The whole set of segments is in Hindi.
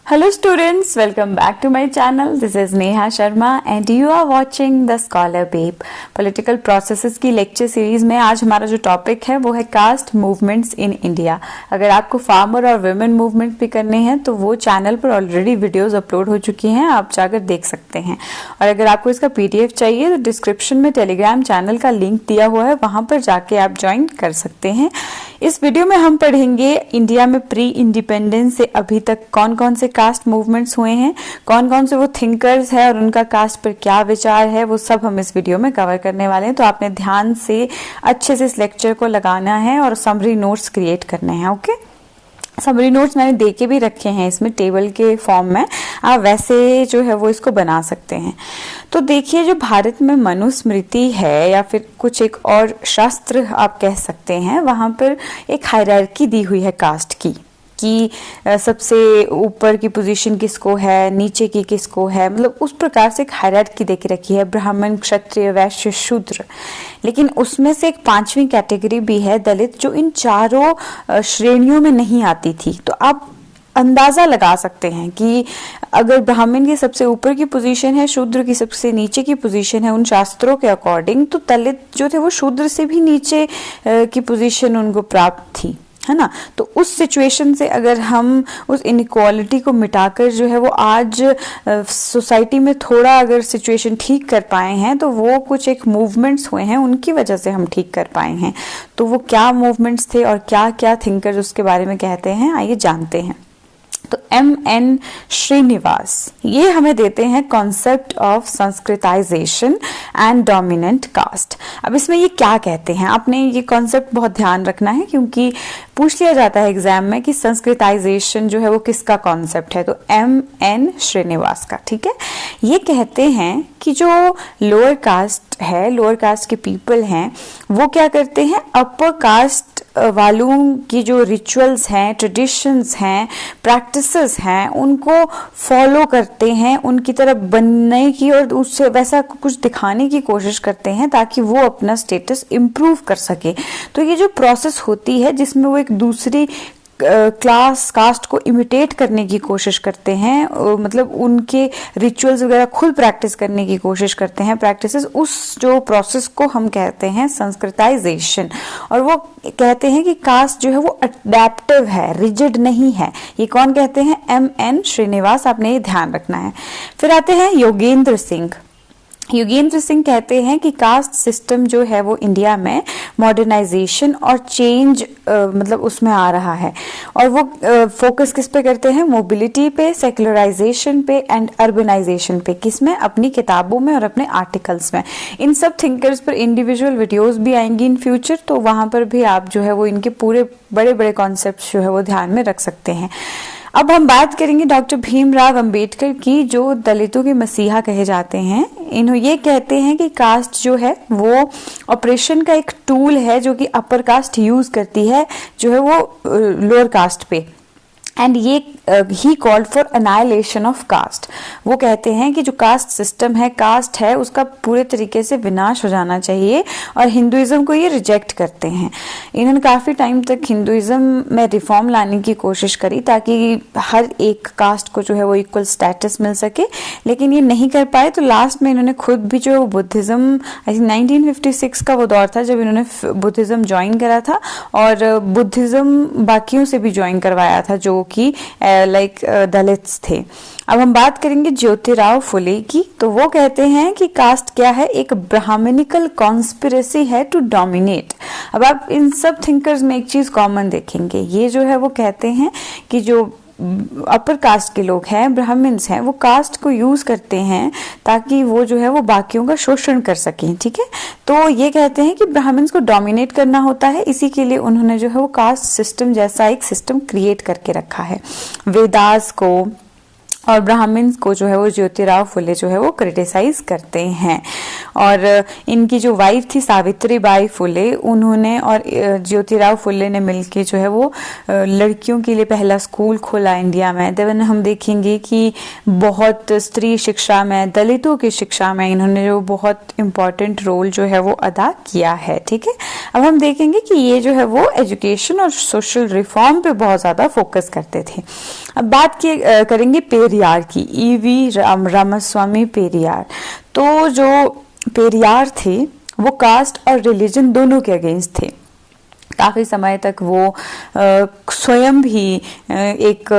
Hello students, welcome back to my channel. This is Neha Sharma and you are watching The Scholar Babe. Political processes की लेक्चर सीरीज में आज हमारा जो टॉपिक है वो है कास्ट मूवमेंट्स इन इंडिया। अगर आपको फार्मर और वुमेन मूवमेंट भी करने हैं तो वो चैनल पर ऑलरेडी वीडियोस अपलोड हो चुकी हैं, आप जाकर देख सकते हैं। और अगर आपको इसका PDF चाहिए तो डिस्क्रिप्शन में टेलीग्राम चैनल का लिंक दिया हुआ है, वहां पर जाके आप ज्वाइन कर सकते हैं। इस वीडियो में हम पढ़ेंगे इंडिया में प्री इंडिपेंडेंस से अभी तक कौन कौन से कास्ट मूवमेंट्स हुए हैं, कौन कौन से वो थिंकर्स हैं और उनका कास्ट पर क्या विचार है, वो सब हम इस वीडियो में कवर करने वाले हैं। तो आपने ध्यान से अच्छे से इस लेक्चर को लगाना है और समरी नोट्स क्रिएट करने हैं। ओके, समरी नोट्स मैंने दे के भी रखे हैं इसमें टेबल के फॉर्म में, आप वैसे जो है वो इसको बना सकते हैं। तो देखिए, जो भारत में मनुस्मृति है या फिर कुछ एक और शास्त्र आप कह सकते हैं, वहां पर एक हायरार्की दी हुई है कास्ट की कि सबसे ऊपर की पोजीशन किसको है, नीचे की किसको है, मतलब उस प्रकार से एक हायरार्की दे के रखी है, ब्राह्मण, क्षत्रिय, वैश्य, शूद्र। लेकिन उसमें से एक पांचवी कैटेगरी भी है दलित, जो इन चारों श्रेणियों में नहीं आती थी। तो आप अंदाजा लगा सकते हैं कि अगर ब्राह्मण की सबसे ऊपर की पोजीशन है, शूद्र की सबसे नीचे की पोजीशन है उन शास्त्रों के अकॉर्डिंग, तो दलित जो थे वो शूद्र से भी नीचे की पोजीशन उनको प्राप्त थी, है ना। तो उस सिचुएशन से अगर हम उस इनइक्वालिटी को मिटाकर जो है वो आज सोसाइटी में थोड़ा अगर सिचुएशन ठीक कर पाए हैं, तो वो कुछ एक मूवमेंट्स हुए हैं, उनकी वजह से हम ठीक कर पाए हैं। तो वो क्या मूवमेंट्स थे और क्या क्या थिंकर्स उसके बारे में कहते हैं, आइए जानते हैं। तो M.N. श्रीनिवास ये हमें देते हैं concept of Sanskritisation and dominant caste. अब इसमें ये क्या कहते हैं, आपने ये कॉन्सेप्ट बहुत ध्यान रखना है क्योंकि पूछ लिया जाता है एग्जाम में कि संस्कृताइजेशन जो है वो किसका कॉन्सेप्ट है। तो M.N. श्रीनिवास का, ठीक है। ये कहते हैं कि जो लोअर कास्ट है, लोअर कास्ट के पीपल हैं, वो क्या करते हैं, अपर कास्ट वालों की जो रिचुअल्स हैं, ट्रेडिशंस हैं, प्रैक्टिसेस हैं, उनको फॉलो करते हैं, उनकी तरह बनने की और उससे वैसा कुछ दिखाने की कोशिश करते हैं ताकि वो अपना स्टेटस इम्प्रूव कर सके। तो ये जो प्रोसेस होती है जिसमें वो एक दूसरी क्लास कास्ट को इमिटेट करने की कोशिश करते हैं, मतलब उनके रिचुअल्स वगैरह खुद प्रैक्टिस करने की कोशिश करते हैं, प्रैक्टिसेस, उस जो प्रोसेस को हम कहते हैं संस्कृताइजेशन। और वो कहते हैं कि कास्ट जो है वो अडेप्टिव है, रिजिड नहीं है। ये कौन कहते हैं, M.N. श्रीनिवास, आपने ये ध्यान रखना है। फिर आते हैं योगेंद्र सिंह। योगेंद्र सिंह कहते हैं कि कास्ट सिस्टम जो है वो इंडिया में मॉडर्नाइजेशन और चेंज मतलब उसमें आ रहा है, और वो फोकस किस पे करते हैं, मोबिलिटी पे, सेक्युलराइजेशन पे एंड अर्बनाइजेशन पे। किसमें, अपनी किताबों में और अपने आर्टिकल्स में। इन सब थिंकर्स पर इंडिविजुअल वीडियोस भी आएंगी इन फ्यूचर, तो वहां पर भी आप जो है वो इनके पूरे बड़े बड़े कॉन्सेप्ट जो है वो ध्यान में रख सकते हैं। अब हम बात करेंगे डॉक्टर भीमराव अंबेडकर की, जो दलितों के मसीहा कहे जाते हैं। इन्हों ये कहते हैं कि कास्ट जो है वो ऑपरेशन का एक टूल है जो कि अपर कास्ट यूज करती है जो है वो लोअर कास्ट पे, एंड ये ही called for annihilation of caste. वो कहते हैं कि जो कास्ट सिस्टम है, कास्ट है, उसका पूरे तरीके से विनाश हो जाना चाहिए, और हिंदुइज्म को ये रिजेक्ट करते हैं। इन्होंने काफी टाइम तक हिंदुइज्म में रिफॉर्म लाने की कोशिश करी ताकि हर एक कास्ट को जो है वो इक्वल स्टेटस मिल सके, लेकिन ये नहीं कर पाए। तो लास्ट में इन्होंने खुद भी जो बुद्धिज्म, आई थिंक 1956 का वो दौर था जब इन्होंने बुद्धिज्म ज्वाइन करा था, और बुद्धिज्म बाकियों से भी ज्वाइन करवाया था जो कि लाइक दलित्स थे। अब हम बात करेंगे ज्योतिराव फुले की। तो वो कहते हैं कि कास्ट क्या है, एक ब्राह्मणिकल कॉन्स्पिरेसी है टू डोमिनेट। अब आप इन सब थिंकर्स में एक चीज कॉमन देखेंगे, ये जो है वो कहते हैं कि जो अपर कास्ट के लोग हैं, ब्राह्मण्स हैं, वो कास्ट को यूज करते हैं ताकि वो जो है वो बाकियों का शोषण कर सकें, ठीक है। तो ये कहते हैं कि ब्राह्मण्स को डोमिनेट करना होता है, इसी के लिए उन्होंने जो है वो कास्ट सिस्टम जैसा एक सिस्टम क्रिएट करके रखा है। वेदास को, और ब्राह्मण्स को जो है वो ज्योतिराव फुले जो है वो क्रिटिसाइज करते हैं। और इनकी जो वाइफ थी सावित्री बाई फुले, उन्होंने और ज्योतिराव फुले ने मिलके जो है वो लड़कियों के लिए पहला स्कूल खोला इंडिया में। देन हम देखेंगे कि बहुत स्त्री शिक्षा में, दलितों की शिक्षा में इन्होंने जो बहुत इंपॉर्टेंट रोल जो है वो अदा किया है। ठीक है, अब हम देखेंगे कि ये जो है वो एजुकेशन और सोशल रिफॉर्म पे बहुत ज्यादा फोकस करते थे। अब बात करेंगे पेरियार की, ईवी रामास्वामी पेरियार। तो जो पेरियार थे वो कास्ट और रिलीजन दोनों के अगेंस्ट थे। काफी समय तक वो स्वयं भी एक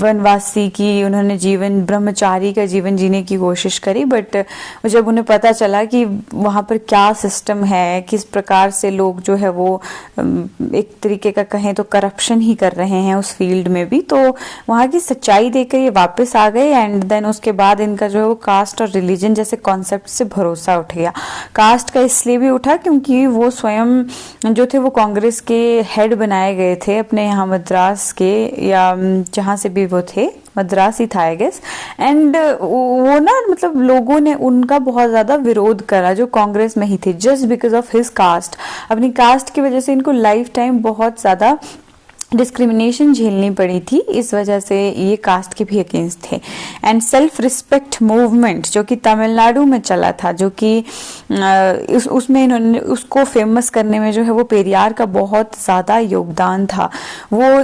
वनवासी की उन्होंने जीवन, ब्रह्मचारी का जीवन जीने की कोशिश करी, बट जब उन्हें पता चला कि वहां पर क्या सिस्टम है, किस प्रकार से लोग जो है वो एक तरीके का कहें तो करप्शन ही कर रहे हैं उस फील्ड में भी, तो वहां की सच्चाई देखकर ये वापस आ गए। एंड देन उसके बाद इनका जो है वो कास्ट और रिलीजन जैसे कॉन्सेप्ट से भरोसा उठ गया। कास्ट का इसलिए भी उठा क्योंकि वो स्वयं जो थे वो कांग्रेस के हेड बनाए गए थे अपने यहाँ मद्रास के, या जहां से भी वो थे, मद्रास ही था आई गेस। एंड वो ना मतलब लोगों ने उनका बहुत ज्यादा विरोध करा जो कांग्रेस में ही थे, just because of his cast. अपनी कास्ट की वजह से इनको लाइफ टाइम बहुत ज्यादा डिस्क्रिमिनेशन झेलनी पड़ी थी, इस वजह से ये कास्ट के भी अगेंस्ट थे। एंड सेल्फ रिस्पेक्ट मूवमेंट जो कि तमिलनाडु में चला था, जो कि उसमें इन्होंने उसको फेमस करने में जो है वो पेरियार का बहुत ज्यादा योगदान था। वो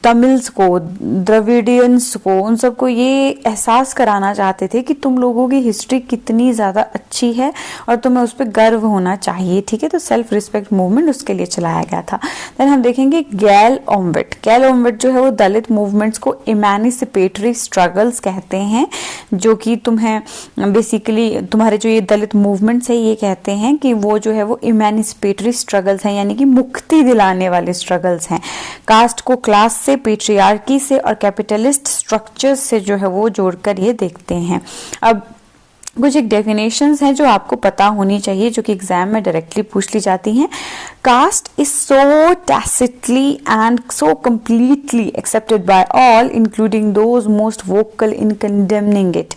तमिल्स को, द्रविडियंस को, उन सबको ये एहसास कराना चाहते थे कि तुम लोगों की हिस्ट्री कितनी ज्यादा अच्छी है और तुम्हें उस पर गर्व होना चाहिए। ठीक है, तो सेल्फ रिस्पेक्ट मूवमेंट उसके लिए चलाया गया था। देन हम देखेंगे गैल ओम्बेट जो है वो दलित मूवमेंट्स को इमेनिसिपेटरी स्ट्रगल्स कहते हैं, जो कि तुम्हें बेसिकली तुम्हारे जो ये दलित मूवमेंट्स है ये कहते हैं कि वो जो है वो इमेनिसिपेटरी स्ट्रगल्स हैं, यानी कि मुक्ति दिलाने वाले स्ट्रगल्स हैं। कास्ट को क्लास से, पेट्रियार्की से और कैपिटलिस्ट स्ट्रक्चर्स से जो है वो जोड़कर ये देखते हैं। अब कुछ एक डेफिनेशंस हैं जो आपको पता होनी चाहिए, जो कि एग्जाम में डायरेक्टली पूछ ली जाती हैं। Caste is so tacitly and so completely accepted by all including those most vocal in condemning it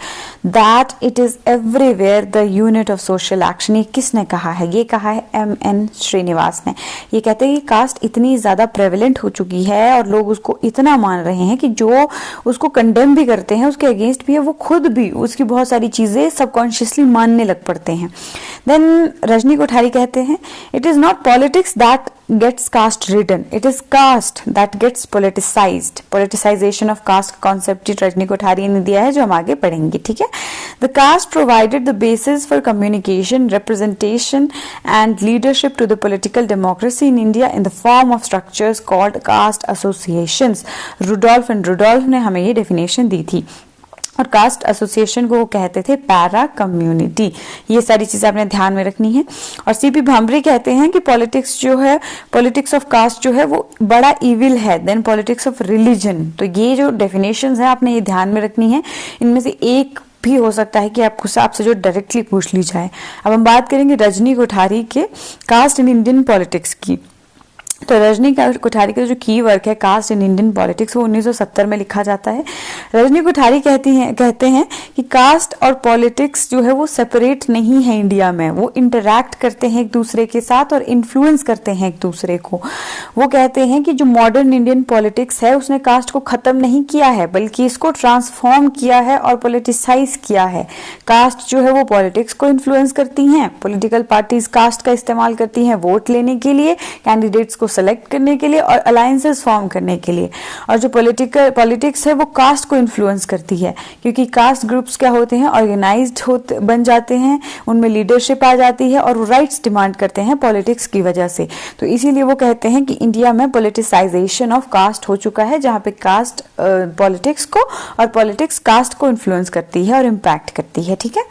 that it is everywhere the unit of social action. ये किसने कहा है? ये कहा है M.N. श्रीनिवास ने। ये कहते हैं कि कास्ट इतनी ज्यादा प्रेवलेंट हो चुकी है और लोग उसको इतना मान रहे हैं कि जो उसको कंडेम भी करते हैं, उसके अगेंस्ट भी है, वो खुद भी उसकी बहुत सारी चीजें सबकॉन्शियसली मानने लग पड़ते हैं। देन रजनी कोठारी कहते हैं it is not politics that gets caste ridden, it is caste that gets politicized। politicization of caste concept Rajni Kothari ने दिया है, जो हम आगे पढ़ेंगे। ठीक है, the caste provided the basis for communication, representation and leadership to the political democracy in India in the form of structures called caste associations। Rudolph and Rudolph ने हमें ये डेफिनेशन दी थी। और कास्ट एसोसिएशन को वो कहते थे पैरा कम्युनिटी। ये सारी चीजें आपने ध्यान में रखनी है। और सीपी भामरे कहते हैं कि पॉलिटिक्स जो है, पॉलिटिक्स ऑफ कास्ट जो है वो बड़ा इविल है देन पॉलिटिक्स ऑफ रिलीजन। तो ये जो डेफिनेशंस है आपने ये ध्यान में रखनी है। इनमें से एक भी हो सकता है कि आपसे जो डायरेक्टली पूछ ली जाए। अब हम बात करेंगे रजनी कोठारी के कास्ट इन इंडियन पॉलिटिक्स की। तो रजनी कोठारी का जो की वर्क है कास्ट इन इंडियन पॉलिटिक्स, वो 1970 में लिखा जाता है। रजनी कोठारी कहते हैं कि कास्ट और पॉलिटिक्स जो है वो सेपरेट नहीं है इंडिया में, वो इंटरैक्ट करते हैं एक दूसरे के साथ और इन्फ्लुएंस करते हैं एक दूसरे को। वो कहते हैं कि जो मॉडर्न इंडियन पॉलिटिक्स है उसने कास्ट को खत्म नहीं किया है, बल्कि इसको ट्रांसफॉर्म किया है और पॉलिटिसाइज किया है। कास्ट जो है वो पॉलिटिक्स को इन्फ्लुएंस करती हैं, पॉलिटिकल पार्टीज कास्ट का इस्तेमाल करती हैं वोट लेने के लिए, कैंडिडेट्स को सेलेक्ट करने के लिए और अलायंसेस फॉर्म करने के लिए। और जो पॉलिटिक्स है वो कास्ट को इन्फ्लुएंस करती है, क्योंकि कास्ट ग्रुप्स क्या होते हैं, ऑर्गेनाइज्ड बन जाते हैं, उनमें लीडरशिप आ जाती है और वो राइट्स डिमांड करते हैं पॉलिटिक्स की वजह से। तो इसीलिए वो कहते हैं कि इंडिया में पॉलिटिसाइजेशन ऑफ कास्ट हो चुका है, जहां पे कास्ट पॉलिटिक्स को और पॉलिटिक्स कास्ट को इन्फ्लुएंस करती है और इम्पैक्ट करती है। ठीक है,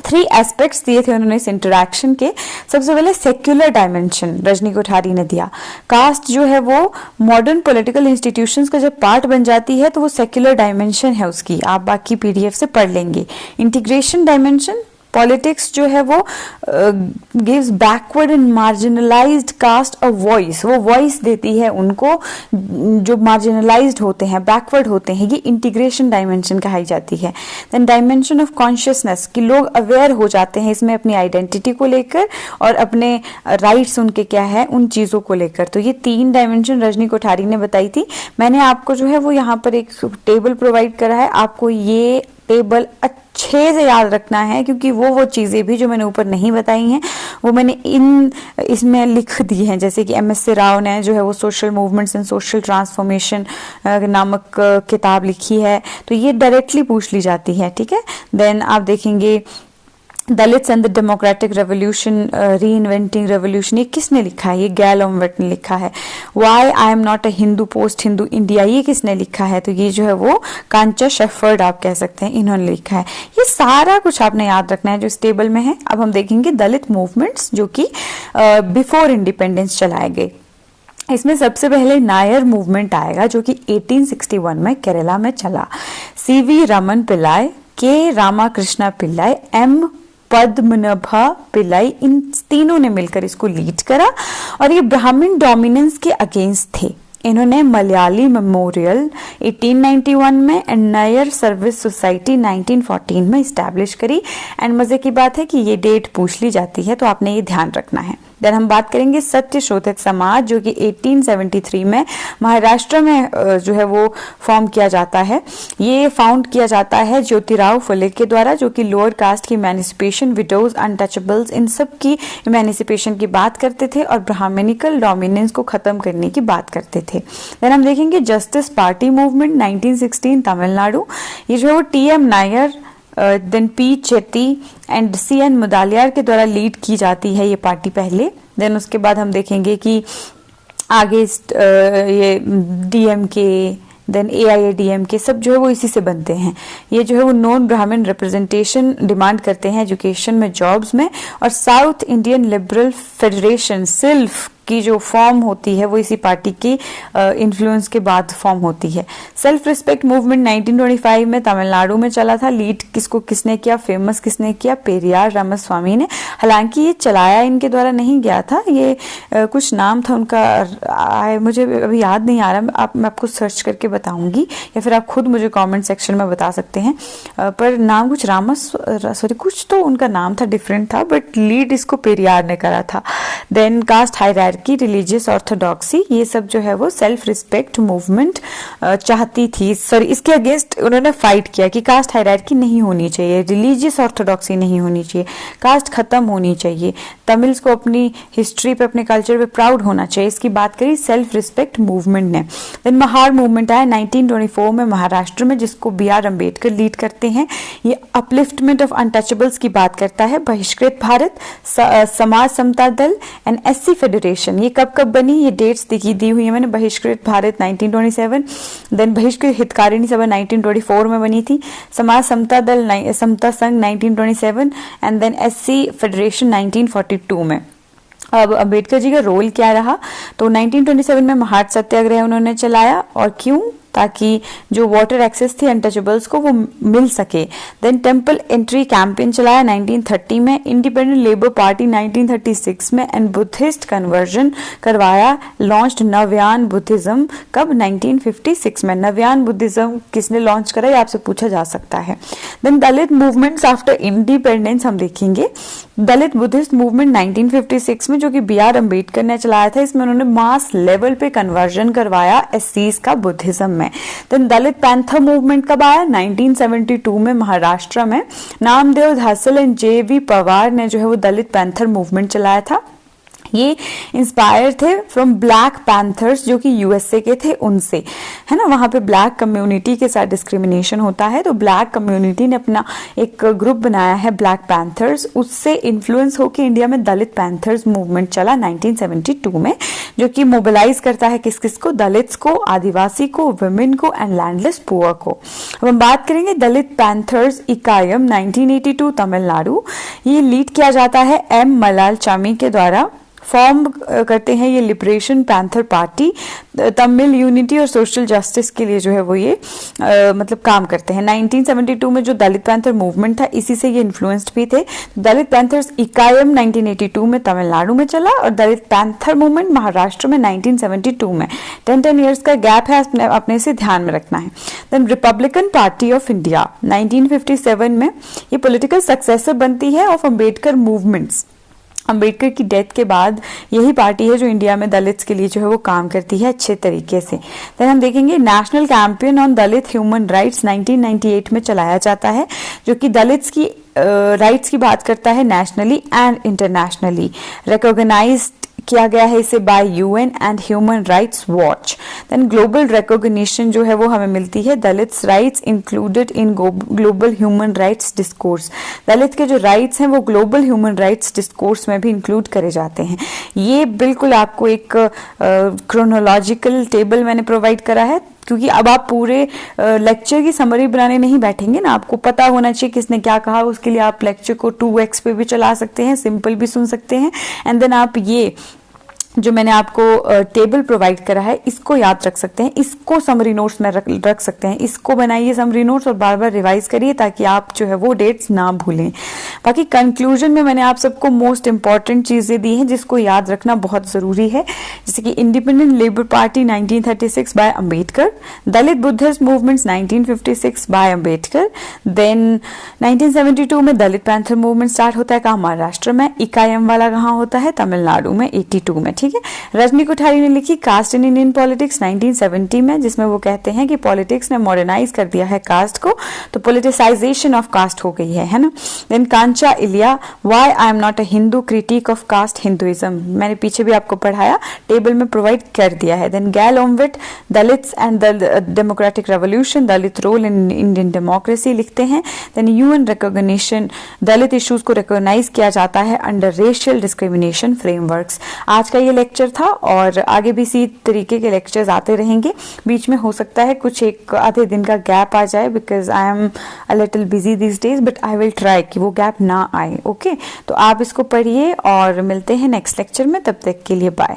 3 एस्पेक्ट्स दिए थे उन्होंने इस इंटरैक्शन के। सबसे पहले सेक्युलर डायमेंशन रजनी कोठारी ने दिया। कास्ट जो है वो मॉडर्न पॉलिटिकल इंस्टीट्यूशंस का जब पार्ट बन जाती है तो वो सेक्युलर डायमेंशन है उसकी, आप बाकी पीडीएफ से पढ़ लेंगे। इंटीग्रेशन डायमेंशन, पॉलिटिक्स जो है वो gives backward and marginalised caste a voice, वो वॉइस देती है उनको जो मार्जिनलाइज्ड होते हैं, बैकवर्ड होते हैं। ये इंटीग्रेशन डायमेंशन कही जाती है। देन डायमेंशन ऑफ कॉन्शियसनेस, कि लोग अवेयर हो जाते हैं इसमें अपनी आइडेंटिटी को लेकर और अपने राइट्स उनके क्या है उन चीजों को लेकर। तो ये 3 डायमेंशन रजनी कोठारी ने बताई थी। मैंने आपको जो है वो यहाँ पर एक टेबल प्रोवाइड करा है, आपको ये टेबल अच्छे से याद रखना है, क्योंकि वो चीजें भी जो मैंने ऊपर नहीं बताई हैं वो मैंने इसमें लिख दी हैं। जैसे कि एमएस राव ने जो है वो social movements and social transformation नामक किताब लिखी है, तो ये डायरेक्टली पूछ ली जाती है, ठीक है। देन आप देखेंगे Dalits and the democratic revolution, री इन्वेंटिंग रेवोल्यूशन, ये किसने लिखा है? ये गैल ओमवेट ने लिखा है। Why I am not a Hindu post Hindu India, ये किसने लिखा है? तो ये जो है वो कांचा शेफर्ड आप कह सकते हैं, इन्होंने लिखा है। ये सारा कुछ आपने याद रखना है जो इस टेबल में है। अब हम देखेंगे दलित मूवमेंट्स जो कि बिफोर इंडिपेंडेंस चलाए गए। इसमें सबसे पहले नायर मूवमेंट आएगा जो कि 1861 में केरला में चला। सीवी रमन पिल्लाई, के रामाकृष्णा पिल्लाई, एम पद्मनाभा पिल्लाई, इन तीनों ने मिलकर इसको लीड करा और ये ब्राह्मण डोमिनेंस के अगेंस्ट थे। इन्होंने मलयाली मेमोरियल 1891 में एंड नायर सर्विस सोसाइटी 1914 में स्टैब्लिश करी। एंड मजे की बात है कि ये डेट पूछ ली जाती है, तो आपने ये ध्यान रखना है। देन हम बात करेंगे सत्य शोधित समाज जो कि 1873 में महाराष्ट्र में जो है वो फॉर्म किया जाता है। ये फाउंड किया जाता है ज्योतिराव फुले के द्वारा, जो कि लोअर कास्ट की इमेंसिपेशन, विडोज, अनटचेबल्स, इन सब की इमेंसिपेशन की बात करते थे और ब्राह्मणिकल डोमिनेंस को खत्म करने की बात करते थे। देन हम देखेंगे जस्टिस पार्टी मूवमेंट 1916 तमिलनाडु, ये जो है वो TM Nair, then P Chetty and CN Mudaliar के द्वारा लीड की जाती है ये पार्टी पहले। देन उसके बाद हम देखेंगे कि आगे ये डीएमके, देन एआईएडीएमके, सब जो है वो इसी से बनते हैं। ये जो है वो नॉन ब्राह्मण रिप्रेजेंटेशन डिमांड करते हैं एजुकेशन में, जॉब्स में। और साउथ इंडियन लिबरल फेडरेशन सिल्फ की जो फॉर्म होती है वो इसी पार्टी की इन्फ्लुएंस के बाद फॉर्म होती है। सेल्फ रिस्पेक्ट मूवमेंट 1925 में तमिलनाडु में चला था। लीड किसने किया, फेमस किसने किया? पेरियार रामास्वामी ने। हालांकि ये चलाया इनके द्वारा नहीं गया था, ये कुछ नाम था उनका, मुझे अभी याद नहीं आ रहा, मैं आपको सर्च करके बताऊंगी या फिर आप खुद मुझे कॉमेंट सेक्शन में बता सकते हैं। पर नाम कुछ कुछ तो उनका नाम था, डिफरेंट था, बट लीड इसको पेरियार ने करा था। Then caste hierarchy, religious orthodoxy, ये सब जो है वो सेल्फ रिस्पेक्ट मूवमेंट चाहती थी। इसके अगेंस्ट उन्होंने फाइट किया कि कास्ट हायरार्की नहीं होनी चाहिए, रिलीजियस ऑर्थोडॉक्सी नहीं होनी चाहिए, कास्ट खत्म होनी चाहिए, तमिल्स को अपनी हिस्ट्री पे, अपने कल्चर पे प्राउड होना चाहिए। इसकी बात करी सेल्फ रिस्पेक्ट मूवमेंट ने। देन महार मूवमेंट आया 1924 में महाराष्ट्र में, जिसको बी.आर. अम्बेडकर लीड करते हैं। ये अपलिफ्टमेंट ऑफ अनटचेबल्स की बात करता है। बहिष्कृत भारत, समाज समता दल एंड एससी फेडरेशन, ये कब बनी, ये डेट्स दी हुई है मैंने। बहिष्कृत भारत 1927, देन बहिष्कृत हितकारिणी सभा 1924 में बनी थी। समाज समता दल, समता संघ 1927 एंड देन एससी फेडरेशन 1942 में। अब अम्बेडकर जी का रोल क्या रहा? तो 1927 में महाट सत्याग्रह उन्होंने चलाया, और क्यों? ताकि जो वाटर एक्सेस थी अनटचेबल्स को वो मिल सके। देन टेम्पल एंट्री कैंपेन चलाया 1930 में। इंडिपेंडेंट लेबर पार्टी 1936 में एंड बुद्धिस्ट कन्वर्जन करवाया, लॉन्च्ड नवयान बुद्धिज्म कब? 1956 में। नवयान बुद्धिज्म किसने लॉन्च करा, ये आपसे पूछा जा सकता है। देन दलित मूवमेंट्स आफ्टर इंडिपेंडेंस हम देखेंगे। दलित बुद्धिस्ट मूवमेंट 1956 में जो कि बी.आर. अम्बेडकर ने चलाया था, इसमें उन्होंने मास लेवल पे कन्वर्जन करवाया एससीज का बुद्धिज्म में। देन दलित पैंथर मूवमेंट कब आया? 1972 में महाराष्ट्र में। Namdev Dhasal and J V. पवार ने जो है वो दलित पैंथर मूवमेंट चलाया था। ये इंस्पायर थे फ्रॉम ब्लैक पैंथर्स जो कि यूएसए के थे, उनसे, है ना। वहां पे ब्लैक कम्युनिटी के साथ डिस्क्रिमिनेशन होता है, तो ब्लैक कम्युनिटी ने अपना एक ग्रुप बनाया है ब्लैक पैंथर्स, उससे इन्फ्लुएंस होकर इंडिया में दलित पैंथर्स मूवमेंट चला 1972 में, जो कि मोबिलाइज करता है किस किस को? दलित्स को, आदिवासी को, वुमेन को एंड लैंडलेस पुअर को। अब हम बात करेंगे दलित पैंथर्स इकायम 1982 तमिलनाडु। ये लीड किया जाता है एम मलाल चामी के द्वारा। फॉर्म करते हैं ये liberation panther party, Tamil unity और सोशल जस्टिस के लिए जो है वो ये मतलब काम करते हैं। 1972 में जो दलित पैंथर मूवमेंट था इसी से ये इन्फ्लुएंस्ड भी थे। दलित पैंथर्स इकायम 1982 में तमिलनाडु में चला और दलित पैंथर मूवमेंट महाराष्ट्र में 1972 में। 10 ईयर्स का गैप है, अपने से ध्यान में रखना है। Then Republican Party of India 1957 में ये पॉलिटिकल सक्सेसर बनती है ऑफ अंबेडकर मूवमेंट्स। अंबेडकर की डेथ के बाद यही पार्टी है जो इंडिया में दलित्स के लिए जो है वो काम करती है अच्छे तरीके से। देन हम देखेंगे national campaign on Dalit human rights 1998 में चलाया जाता है, जो कि दलित्स की राइट्स की बात करता है नेशनली एंड इंटरनेशनली। रिकॉग्नाइज्ड किया गया है इसे by UN and human rights watch. Then global recognition जो है वो हमें मिलती है Dalits rights included in global human rights discourse. Dalit के जो राइट्स हैं वो ग्लोबल ह्यूमन राइट्स डिस्कोर्स में भी इंक्लूड करे जाते हैं। ये बिल्कुल आपको एक क्रोनोलॉजिकल टेबल मैंने प्रोवाइड करा है, क्योंकि अब आप पूरे लेक्चर की समरी बनाने नहीं बैठेंगे ना, आपको पता होना चाहिए किसने क्या कहा। उसके लिए आप लेक्चर को 2x पे भी चला सकते हैं, सिंपल भी सुन सकते हैं, एंड देन आप ये जो मैंने आपको टेबल प्रोवाइड करा है इसको याद रख सकते हैं, इसको समरी नोट्स में रख सकते हैं। इसको बनाइए समरी नोट्स और बार बार रिवाइज करिए ताकि आप जो है वो डेट्स ना भूलें। बाकी कंक्लूजन में मैंने आप सबको मोस्ट इंपॉर्टेंट चीजें दी हैं जिसको याद रखना बहुत जरूरी है, जैसे कि independent labour party 1936 by Ambedkar, Dalit Buddhist movements 1956 by Ambedkar. Then 1972 में दलित पैंथर मूवमेंट स्टार्ट होता है, कहाँ? महाराष्ट्र में। इकायम वाला कहाँ होता है? तमिलनाडु में 82 में। ठीक है, रजनी कोठारी ने लिखी कास्ट इन इंडियन पॉलिटिक्स 1970 में, जिसमें वो कहते हैं कि पॉलिटिक्स ने मॉडर्नाइज कर दिया है कास्ट को, तो पॉलिटिसाइजेशन ऑफ कास्ट हो गई है ना। Then Kancha Ilaiah why I am not a Hindu, critic of caste Hinduism, मैंने पीछे भी आपको पढ़ाया, टेबल में प्रोवाइड कर दिया है। Then Gail Omvedt Dalits and the democratic revolution, Dalit role in Indian democracy लिखते हैं। Then UN recognition, Dalit issues को रिकॉग्नाइज किया जाता है अंडर रेशियल डिस्क्रिमिनेशन फ्रेमवर्क्स। आज का ये लेक्चर था और आगे भी इसी तरीके के लेक्चर्स आते रहेंगे। बीच में हो सकता है कुछ एक आधे दिन का गैप आ जाए, because I am a little busy this days, but I will try कि वो गैप ना आए। ओके, तो आप इसको पढ़िए और मिलते हैं नेक्स्ट लेक्चर में, तब तक के लिए बाय।